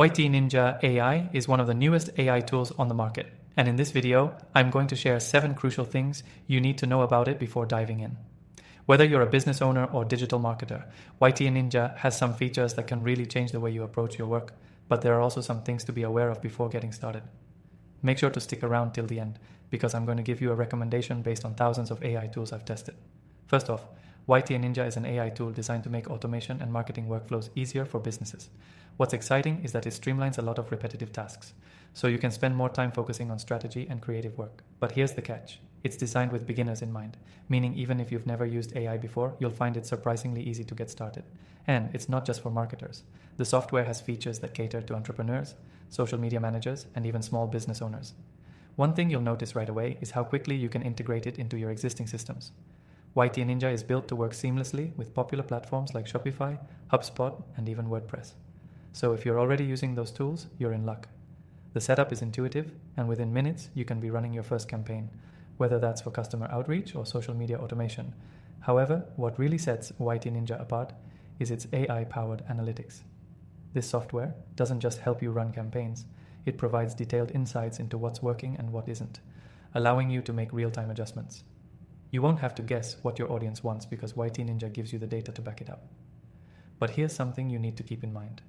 YTNinja AI is one of the newest AI tools on the market, and in this video, I'm going to share 7 crucial things you need to know about it before diving in. Whether you're a business owner or digital marketer, YTNinja has some features that can really change the way you approach your work, but there are also some things to be aware of before getting started. Make sure to stick around till the end, because I'm going to give you a recommendation based on thousands of AI tools I've tested. First off, YTNinja is an AI tool designed to make automation and marketing workflows easier for businesses. What's exciting is that it streamlines a lot of repetitive tasks, so you can spend more time focusing on strategy and creative work. But here's the catch. It's designed with beginners in mind, meaning even if you've never used AI before, you'll find it surprisingly easy to get started. And it's not just for marketers. The software has features that cater to entrepreneurs, social media managers, and even small business owners. One thing you'll notice right away is how quickly you can integrate it into your existing systems. YTNinja is built to work seamlessly with popular platforms like Shopify, HubSpot, and even WordPress. So if you're already using those tools, you're in luck. The setup is intuitive, and within minutes, you can be running your first campaign, whether that's for customer outreach or social media automation. However, what really sets YTNinja apart is its AI-powered analytics. This software doesn't just help you run campaigns, it provides detailed insights into what's working and what isn't, allowing you to make real-time adjustments. You won't have to guess what your audience wants because YTNinja gives you the data to back it up. But here's something you need to keep in mind.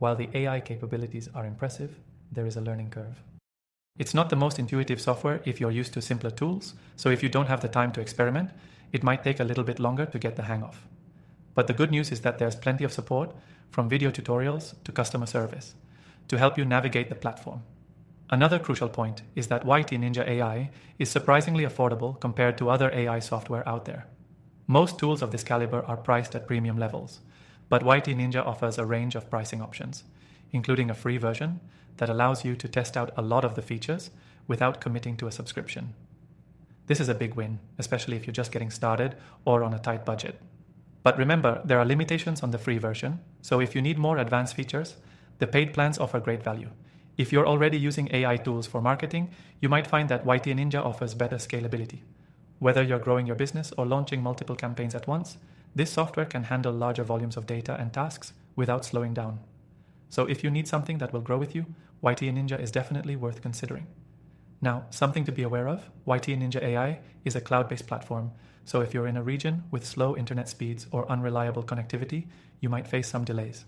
While the AI capabilities are impressive, there is a learning curve. It's not the most intuitive software if you're used to simpler tools, so if you don't have the time to experiment, it might take a little bit longer to get the hang of. But the good news is that there's plenty of support, from video tutorials to customer service, to help you navigate the platform. Another crucial point is that YTNinja AI is surprisingly affordable compared to other AI software out there. Most tools of this caliber are priced at premium levels, but YTNinja offers a range of pricing options, including a free version that allows you to test out a lot of the features without committing to a subscription. This is a big win, especially if you're just getting started or on a tight budget. But remember, there are limitations on the free version, so if you need more advanced features, the paid plans offer great value. If you're already using AI tools for marketing, you might find that YTNinja offers better scalability. Whether you're growing your business or launching multiple campaigns at once, this software can handle larger volumes of data and tasks without slowing down. So if you need something that will grow with you, YTNinja is definitely worth considering. Now, something to be aware of, YTNinja AI is a cloud-based platform, so if you're in a region with slow internet speeds or unreliable connectivity, you might face some delays.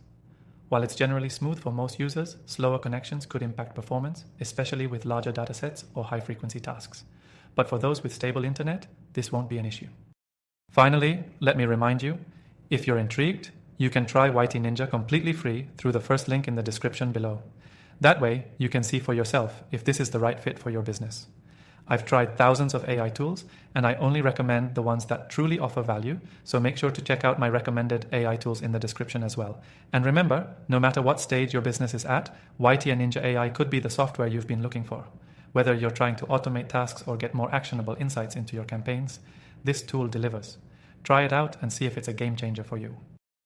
While it's generally smooth for most users, slower connections could impact performance, especially with larger datasets or high-frequency tasks. But for those with stable internet, this won't be an issue. Finally, let me remind you, if you're intrigued, you can try YTNinja completely free through the first link in the description below. That way, you can see for yourself if this is the right fit for your business. I've tried thousands of AI tools, and I only recommend the ones that truly offer value, so make sure to check out my recommended AI tools in the description as well. And remember, no matter what stage your business is at, YTNinja AI could be the software you've been looking for. Whether you're trying to automate tasks or get more actionable insights into your campaigns, this tool delivers. Try it out and see if it's a game changer for you.